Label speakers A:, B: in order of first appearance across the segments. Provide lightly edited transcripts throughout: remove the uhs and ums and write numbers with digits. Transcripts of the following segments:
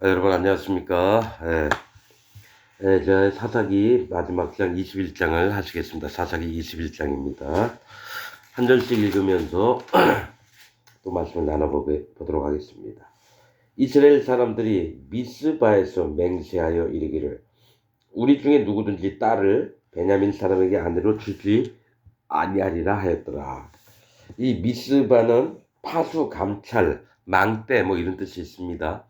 A: 여러분 안녕하십니까? 저 사사기 마지막 장 21장을 하시겠습니다. 사사기 21장입니다. 한 절씩 읽으면서 또 말씀을 나눠보도록 하겠습니다. 이스라엘 사람들이 미스바에서 맹세하여 이르기를 우리 중에 누구든지 딸을 베냐민 사람에게 아내로 주지 아니하리라 하였더라. 이 미스바는 파수, 감찰, 망대 뭐 이런 뜻이 있습니다.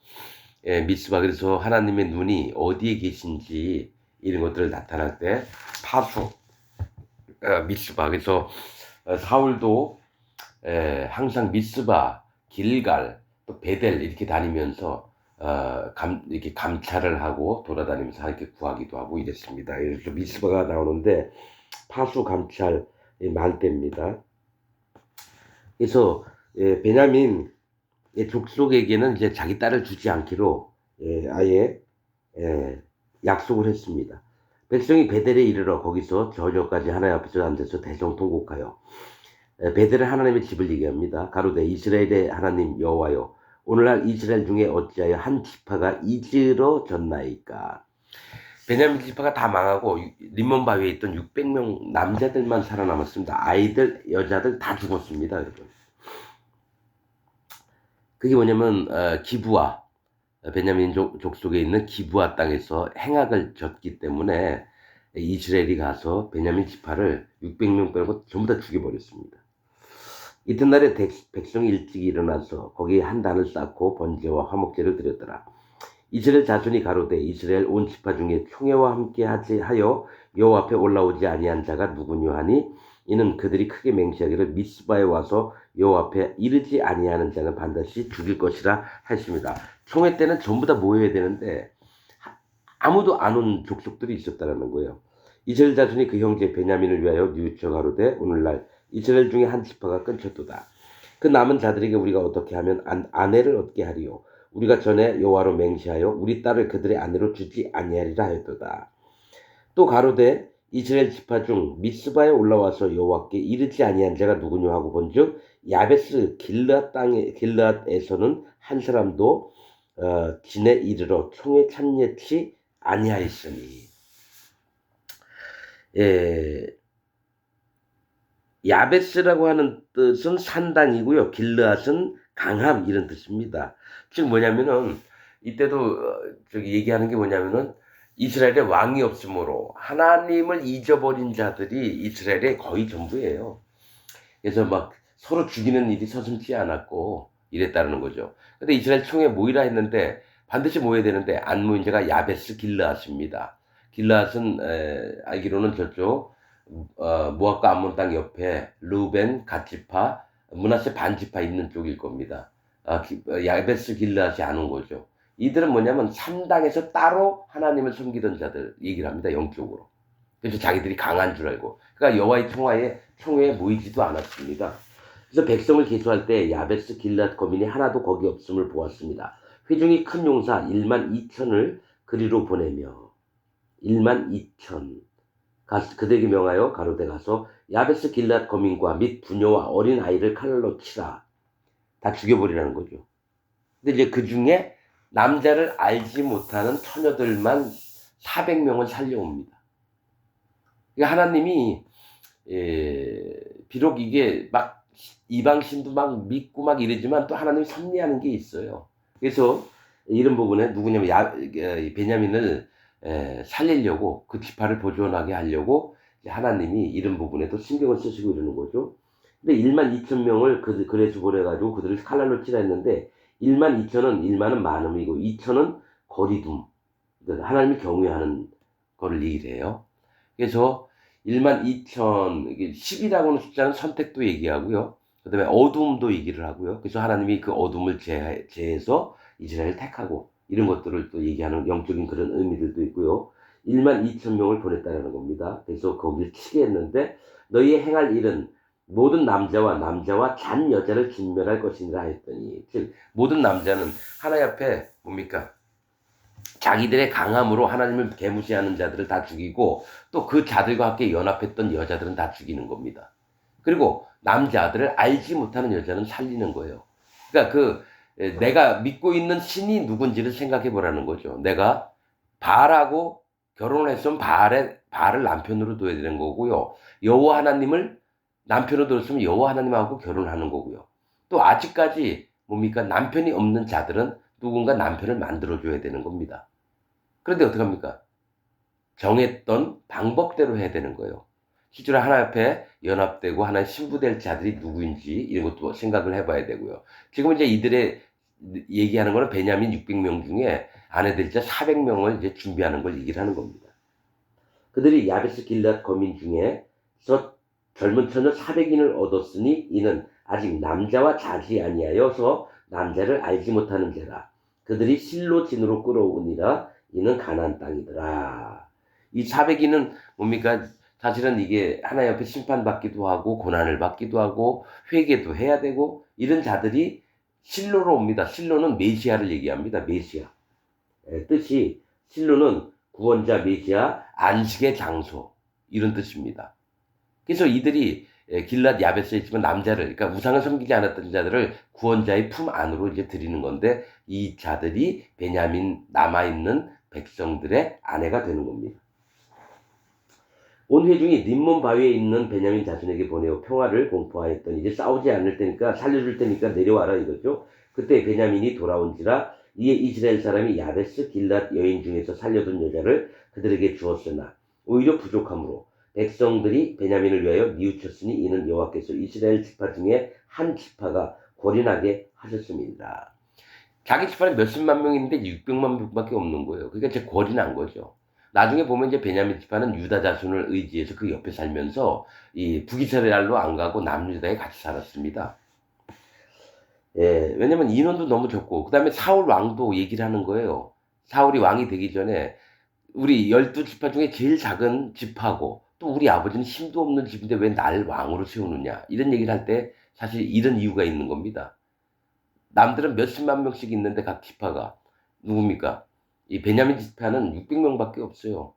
A: 미스바, 그래서 하나님의 눈이 어디에 계신지 이런 것들을 나타날 때 파수, 미스바. 그래서 사울도 항상 미스바, 길갈, 또 베델 이렇게 다니면서 이렇게 감찰을 하고 돌아다니면서 하나님께 구하기도 하고 이랬습니다. 그래서 미스바가 나오는데 파수, 감찰, 망대입니다. 그래서 베냐민 족속에게는 이제 자기 딸을 주지 않기로 아예 약속을 했습니다. 백성이 베델에 이르러 거기서 저녁까지 하나님 앞에서 앉아서 대성통곡하여 베델은 하나님의 집을 얘기합니다. 가로되 이스라엘의 하나님 여호와여, 오늘날 이스라엘 중에 어찌하여 한 지파가 이스러졌나이까. 베냐민 지파가 다 망하고 림몬 바위에 있던 600명 남자들만 살아남았습니다. 아이들, 여자들 다 죽었습니다, 여러분. 그게 뭐냐면 기브아, 베냐민 족속에 있는 기브아 땅에서 행악을 졌기 때문에 이스라엘이 가서 베냐민 지파를 600명 빼고 전부 다 죽여버렸습니다. 이튿날에 백성이 일찍 일어나서 거기에 한 단을 쌓고 번제와 화목제를 드렸더라. 이스라엘 자손이 가로되 이스라엘 온 지파 중에 총회와 함께 하여 여호와 앞에 올라오지 아니한 자가 누구냐 하니 이는 그들이 크게 맹세하기를 미스바에 와서 여호와 앞에 이르지 아니하는 자는 반드시 죽일 것이라 했습니다. 총회 때는 전부 다 모여야 되는데 아무도 안 온 족속들이 있었다는 거예요. 이스라엘 자손이 그 형제 베냐민을 위하여 뉘우쳐 가로되 오늘날 이스라엘 중에 한 지파가 끊쳤도다. 그 남은 자들에게 우리가 어떻게 하면 아내를 얻게 하리요. 우리가 전에 여호와로 맹세하여 우리 딸을 그들의 아내로 주지 아니하리라 하였도다. 또 가로되 이스라엘 지파 중 미스바에 올라와서 여호와께 이르지 아니한 자가 누구냐 하고 본즉 야베스 길앗에서는 한 사람도 진에 이르러 총에 참여치 아니하였으니. 야베스라고 하는 뜻은 산당이고요. 길르앗은 강함 이런 뜻입니다. 즉 뭐냐면은 이때도 저기 얘기하는 게 뭐냐면은 이스라엘에 왕이 없으므로 하나님을 잊어버린 자들이 이스라엘의 거의 전부예요. 그래서 막 서로 죽이는 일이 서슴지 않았고 이랬다는 거죠. 근데 이스라엘 총회 모이라 했는데 반드시 모여야 되는데 안 모인 자가 야베스 길르앗입니다. 길르앗은 알기로는 저쪽 모압과 암몬 땅 옆에 루벤, 갓지파, 므낫세 반지파 있는 쪽일 겁니다. 야베스 길르앗이 안 온 거죠. 이들은 뭐냐면 3당에서 따로 하나님을 섬기던 자들 얘기를 합니다. 영적으로. 그래서 자기들이 강한 줄 알고. 그러니까 여호와의 총회에 모이지도 않았습니다. 그래서 백성을 계수할 때 야베스 길앗 거민이 하나도 거기 없음을 보았습니다. 회중이 큰 용사 1만 2천을 그리로 보내며 1만 2천 그들에게 명하여 가로되 가서 야베스 길앗 거민과 및 부녀와 어린 아이를 칼로 치라. 다 죽여버리라는 거죠. 근데 이제 그 중에 남자를 알지 못하는 처녀들만 400명을 살려옵니다. 그러니까 하나님이 비록 이게 막 이방신도 막 믿고 막 이러지만 또 하나님이 섭리하는 게 있어요. 그래서 이런 부분에 누구냐면 베냐민을 살리려고 그 지파를 보존하게 하려고 하나님이 이런 부분에도 신경을 쓰시고 이러는 거죠. 근데 1만 2천 명을 그래서 보내가지고 그들을 칼날로 치라 했는데 1만 2천은 1만은 많음이고 2천은 거리둠. 그러니까 하나님이 경외하는 거를 얘기를 해요. 그래서 1만 2천, 10이라고 하는 숫자는 선택도 얘기하고요. 그 다음에 어둠도 얘기를 하고요. 그래서 하나님이 그 어둠을 제해서 이스라엘을 택하고 이런 것들을 또 얘기하는 영적인 그런 의미들도 있고요. 1만 2천 명을 보냈다는 겁니다. 그래서 거기를 치게 했는데 너희의 행할 일은 모든 남자와 잔 여자를 진멸할 것이니라 했더니, 즉 모든 남자는 하나님 앞에 뭡니까? 자기들의 강함으로 하나님을 개무시하는 자들을 다 죽이고 또 그 자들과 함께 연합했던 여자들은 다 죽이는 겁니다. 그리고 남자들을 알지 못하는 여자는 살리는 거예요. 그러니까 내가 믿고 있는 신이 누군지를 생각해 보라는 거죠. 내가 바알하고 결혼을 했으면 바알을 남편으로 둬야 되는 거고요. 여호와 하나님을 남편으로 뒀으면 여호와 하나님하고 결혼하는 거고요. 또 아직까지 뭡니까? 남편이 없는 자들은 누군가 남편을 만들어줘야 되는 겁니다. 그런데 어떡합니까? 정했던 방법대로 해야 되는 거예요. 실제로 하나님 앞에 연합되고 하나의 신부될 자들이 누구인지 이런 것도 생각을 해봐야 되고요. 지금 이제 이들의 얘기하는 거는 베냐민 600명 중에 아내들 자 400명을 이제 준비하는 걸 얘기를 하는 겁니다. 그들이 야베스 길앗 거민 중에서 젊은 처녀 400인을 얻었으니 이는 아직 남자와 자지 아니하여서 남자를 알지 못하는 자라. 그들이 실로 진으로 끌어오니라. 이는 가나안 땅이더라. 이 400인은 뭡니까? 사실은 이게 하나님 앞에 심판받기도 하고 고난을 받기도 하고 회개도 해야 되고 이런 자들이 실로로 옵니다. 실로는 메시아를 얘기합니다. 메시아. 뜻이 실로는 구원자 메시아 안식의 장소 이런 뜻입니다. 그래서 이들이 길랏 야베스에 있지만 남자를 그러니까 우상을 섬기지 않았던 자들을 구원자의 품 안으로 이제 드리는 건데 이 자들이 베냐민 남아있는 백성들의 아내가 되는 겁니다. 온 회중이 림몬 바위에 있는 베냐민 자손에게 보내어 평화를 공포하였더니 이제 싸우지 않을 테니까 살려줄 테니까 내려와라 이거죠. 그때 베냐민이 돌아온지라 이에 이스라엘 사람이 야베스 길랏 여인 중에서 살려둔 여자를 그들에게 주었으나 오히려 부족함으로 백성들이 베냐민을 위하여 뉘우쳤으니 이는 여호와께서 이스라엘 지파 중에 한 지파가 고린하게 하셨습니다. 자기 지파는 몇십만 명인데 600만 명밖에 없는 거예요. 그러니까 이제 고린한 거죠. 나중에 보면 이제 베냐민 지파는 유다 자손을 의지해서 그 옆에 살면서 이 북이스라엘로 안 가고 남유다에 같이 살았습니다. 왜냐면 인원도 너무 적고 그다음에 사울 왕도 얘기를 하는 거예요. 사울이 왕이 되기 전에 우리 12지파 중에 제일 작은 지파고 또 우리 아버지는 힘도 없는 집인데 왜 날 왕으로 세우느냐 이런 얘기를 할 때 사실 이런 이유가 있는 겁니다. 남들은 몇십만 명씩 있는데 각 지파가 누굽니까? 이 베냐민 지파는 600명밖에 없어요.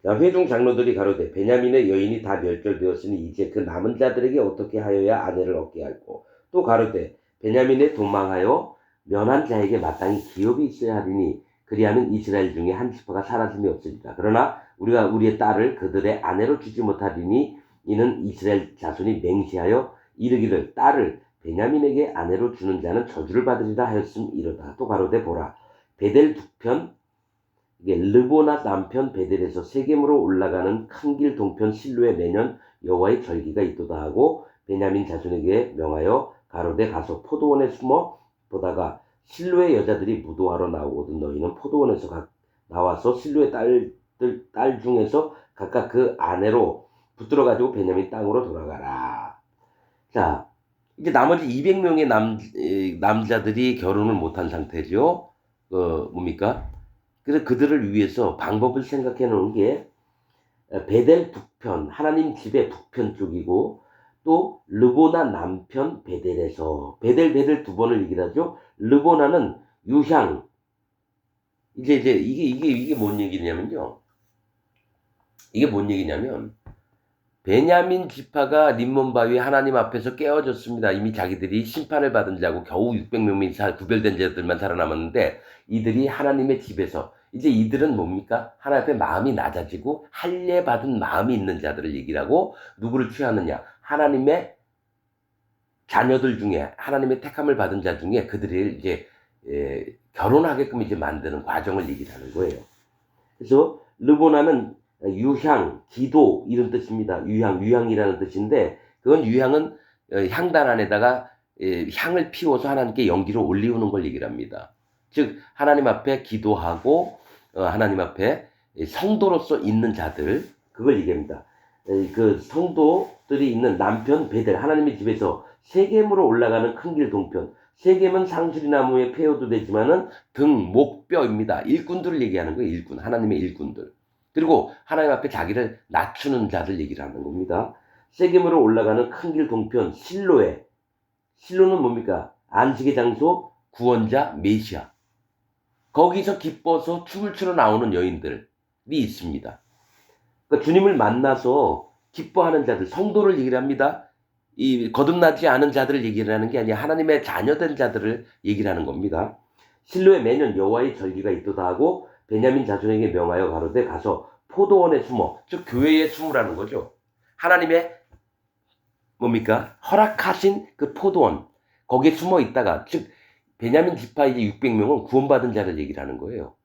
A: 회중 장로들이 가로되 베냐민의 여인이 다 멸절되었으니 이제 그 남은 자들에게 어떻게 하여야 아내를 얻게 할꼬. 또 가로되 베냐민에 도망하여 면한 자에게 마땅히 기업이 있어야 하리니 그리하면 이스라엘 중에 한 지파가 사라짐이 없으리라. 그러나 우리가 우리의 딸을 그들의 아내로 주지 못하리니 이는 이스라엘 자손이 맹세하여 이르기를 딸을 베냐민에게 아내로 주는 자는 저주를 받으리라 하였음 이르다. 또 가로되 보라 베델 북편 이게 르보나 남편 베델에서 세겜으로 올라가는 큰 길 동편 실로에 매년 여호와의 절기가 있도다 하고 베냐민 자손에게 명하여 가로되 가서 포도원에 숨어 보다가 실로의 여자들이 무도하러 나오거든 너희는 포도원에서 나와서 실로의 딸 중에서 각각 그 아내로 붙들어 가지고 베냐민 땅으로 돌아가라. 자, 이제 나머지 200명의 남자들이 결혼을 못한 상태죠. 뭡니까? 그래서 그들을 위해서 방법을 생각해 놓은 게 베델 북편, 하나님 집의 북편 쪽이고 또 르보나 남편 베델에서 베델 두 번을 얘기를 하죠. 르보나는 유향. 이제 이게 뭔 얘기냐면요. 이게 뭔 얘기냐면 베냐민 지파가 림몬 바위 하나님 앞에서 깨어졌습니다. 이미 자기들이 심판을 받은 자고 겨우 600명이 구별된 자들만 살아남았는데 이들이 하나님의 집에서 이제 이들은 뭡니까? 하나님 앞에 마음이 낮아지고 할례 받은 마음이 있는 자들을 얘기를 하고 누구를 취하느냐? 하나님의 자녀들 중에 하나님의 택함을 받은 자 중에 그들을 이제 결혼하게끔 이제 만드는 과정을 얘기를 하는 거예요. 그래서 르보나는 유향, 기도 이런 뜻입니다. 유향이라는 뜻인데 그건 유향은 향단 안에다가 향을 피워서 하나님께 연기로 올리우는 걸 얘기를 합니다. 즉 하나님 앞에 기도하고 하나님 앞에 성도로서 있는 자들 그걸 얘기합니다. 그 성도들이 있는 남편 베델 하나님의 집에서 세겜으로 올라가는 큰 길 동편 세겜은 상수리나무에 폐허도 되지만은 등, 목, 뼈입니다. 일꾼들을 얘기하는 거예요. 일꾼 하나님의 일꾼들. 그리고 하나님 앞에 자기를 낮추는 자들 얘기를 하는 겁니다. 세겜으로 올라가는 큰 길 동편 실로에 실로는 뭡니까? 안식의 장소 구원자 메시아. 거기서 기뻐서 춤을 추러 나오는 여인들이 있습니다. 그러니까 주님을 만나서 기뻐하는 자들, 성도를 얘기를 합니다. 이 거듭나지 않은 자들을 얘기를 하는 게 아니라 하나님의 자녀된 자들을 얘기를 하는 겁니다. 실로에 매년 여호와의 절기가 있도다 하고 베냐민 자손에게 명하여 가로되 가서 포도원에 숨어, 즉 교회에 숨으라는 거죠. 하나님의 뭡니까? 허락하신 그 포도원, 거기에 숨어 있다가, 즉 베냐민 지파 이제 600명은 구원받은 자를 얘기를 하는 거예요.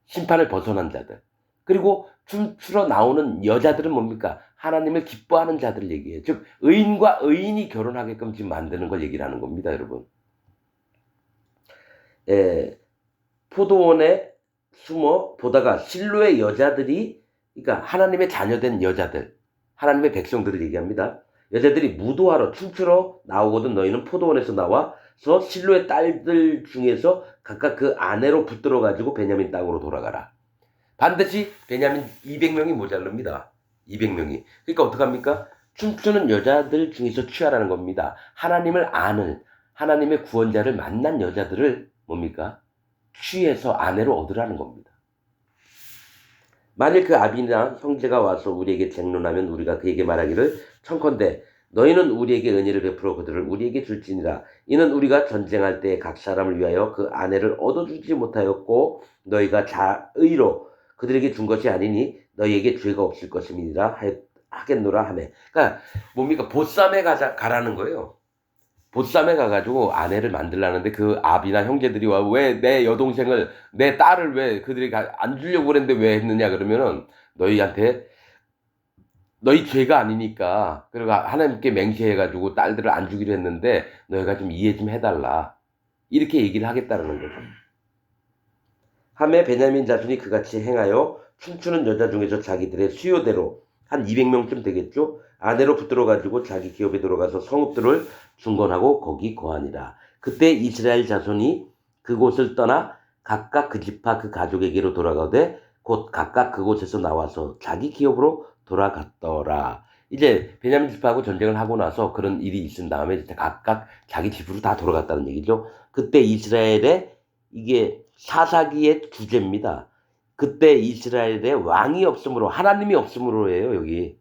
A: 심판을 벗어난 자들. 그리고 춤추러 나오는 여자들은 뭡니까? 하나님을 기뻐하는 자들을 얘기해요. 즉 의인과 의인이 결혼하게끔 지금 만드는 걸 얘기를 하는 겁니다, 여러분. 포도원에 숨어 보다가 실로의 여자들이, 그러니까 하나님의 자녀된 여자들, 하나님의 백성들을 얘기합니다. 여자들이 무도하러 춤추러 나오거든 너희는 포도원에서 나와서 실로의 딸들 중에서 각각 그 아내로 붙들어 가지고 베냐민 땅으로 돌아가라. 반드시 베냐민 200명이 모자릅니다. 200명이. 그러니까 어떡합니까? 춤추는 여자들 중에서 취하라는 겁니다. 하나님을 아는, 하나님의 구원자를 만난 여자들을 뭡니까? 취해서 아내로 얻으라는 겁니다. 만일 그 아비나 형제가 와서 우리에게 쟁론하면 우리가 그에게 말하기를 청컨대 너희는 우리에게 은혜를 베풀어 그들을 우리에게 줄지니라. 이는 우리가 전쟁할 때 각 사람을 위하여 그 아내를 얻어주지 못하였고 너희가 자의로 그들에게 준 것이 아니니 너희에게 죄가 없을 것임이니라 하겠노라 하네. 그러니까 뭡니까? 보쌈에 가라는 거예요. 보쌈에 가가지고 아내를 만들라는데 그 아비나 형제들이 와 왜 내 여동생을, 내 딸을 왜 그들이 안 주려고 그랬는데 왜 했느냐 그러면은 너희한테 너희 죄가 아니니까, 그리고 하나님께 맹세해가지고 딸들을 안 주기로 했는데 너희가 좀 이해 좀 해달라, 이렇게 얘기를 하겠다는 거죠. 하매 베냐민 자손이 그같이 행하여 춤추는 여자 중에서 자기들의 수요대로 한 200명쯤 되겠죠. 아내로 붙들어 가지고 자기 기업에 들어가서 성읍들을 중건하고 거기 거하니라. 그때 이스라엘 자손이 그곳을 떠나 각각 그 지파 그 가족에게로 돌아가되 곧 각각 그곳에서 나와서 자기 기업으로 돌아갔더라. 이제 베냐민 지파하고 전쟁을 하고 나서 그런 일이 있은 다음에 이제 각각 자기 집으로 다 돌아갔다는 얘기죠. 그때 이스라엘의, 이게 사사기의 주제입니다. 그때 이스라엘에 왕이 없으므로, 하나님이 없으므로예요. 여기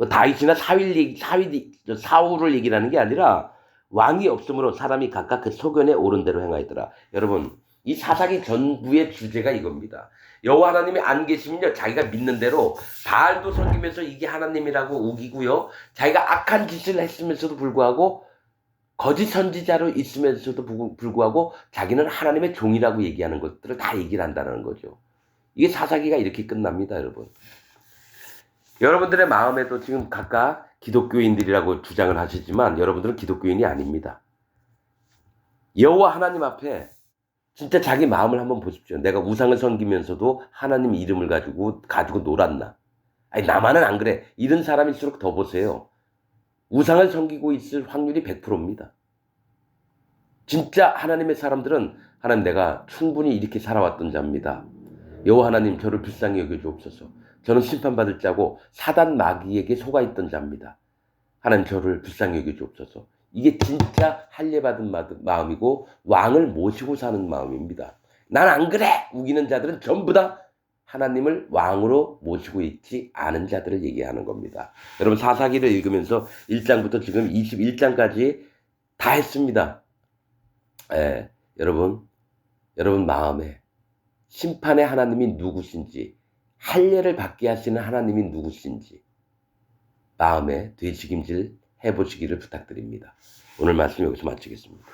A: 다윗이나 사울을 얘기를 하는 게 아니라 왕이 없으므로 사람이 각각 그 소견에 옳은 대로 행하였더라. 여러분, 이 사사기 전부의 주제가 이겁니다. 여호와 하나님이 안 계시면요, 자기가 믿는 대로 바알도 섬기면서 이게 하나님이라고 우기고요, 자기가 악한 짓을 했으면서도 불구하고 거짓 선지자로 있으면서도 불구하고 자기는 하나님의 종이라고 얘기하는 것들을 다 얘기를 한다는 거죠. 이게 사사기가 이렇게 끝납니다, 여러분. 여러분들의 마음에도 지금 각각 기독교인들이라고 주장을 하시지만 여러분들은 기독교인이 아닙니다. 여호와 하나님 앞에 진짜 자기 마음을 한번 보십시오. 내가 우상을 섬기면서도 하나님 이름을 가지고 놀았나? 아니, 나만은 안 그래. 이런 사람일수록 더 보세요. 우상을 섬기고 있을 확률이 100%입니다. 진짜 하나님의 사람들은 하나님, 내가 충분히 이렇게 살아왔던 자입니다. 여호와 하나님, 저를 불쌍히 여겨주옵소서. 저는 심판받을 자고 사단 마귀에게 속아있던 자입니다. 하나님, 저를 불쌍히 여겨주옵소서. 이게 진짜 할례받은 마음이고 왕을 모시고 사는 마음입니다. 난 안 그래! 우기는 자들은 전부 다 하나님을 왕으로 모시고 있지 않은 자들을 얘기하는 겁니다. 여러분, 사사기를 읽으면서 1장부터 지금 21장까지 다 했습니다. 여러분 마음에 심판의 하나님이 누구신지, 할례를 받게 하시는 하나님이 누구신지 마음에 되새김질 해보시기를 부탁드립니다. 오늘 말씀 여기서 마치겠습니다.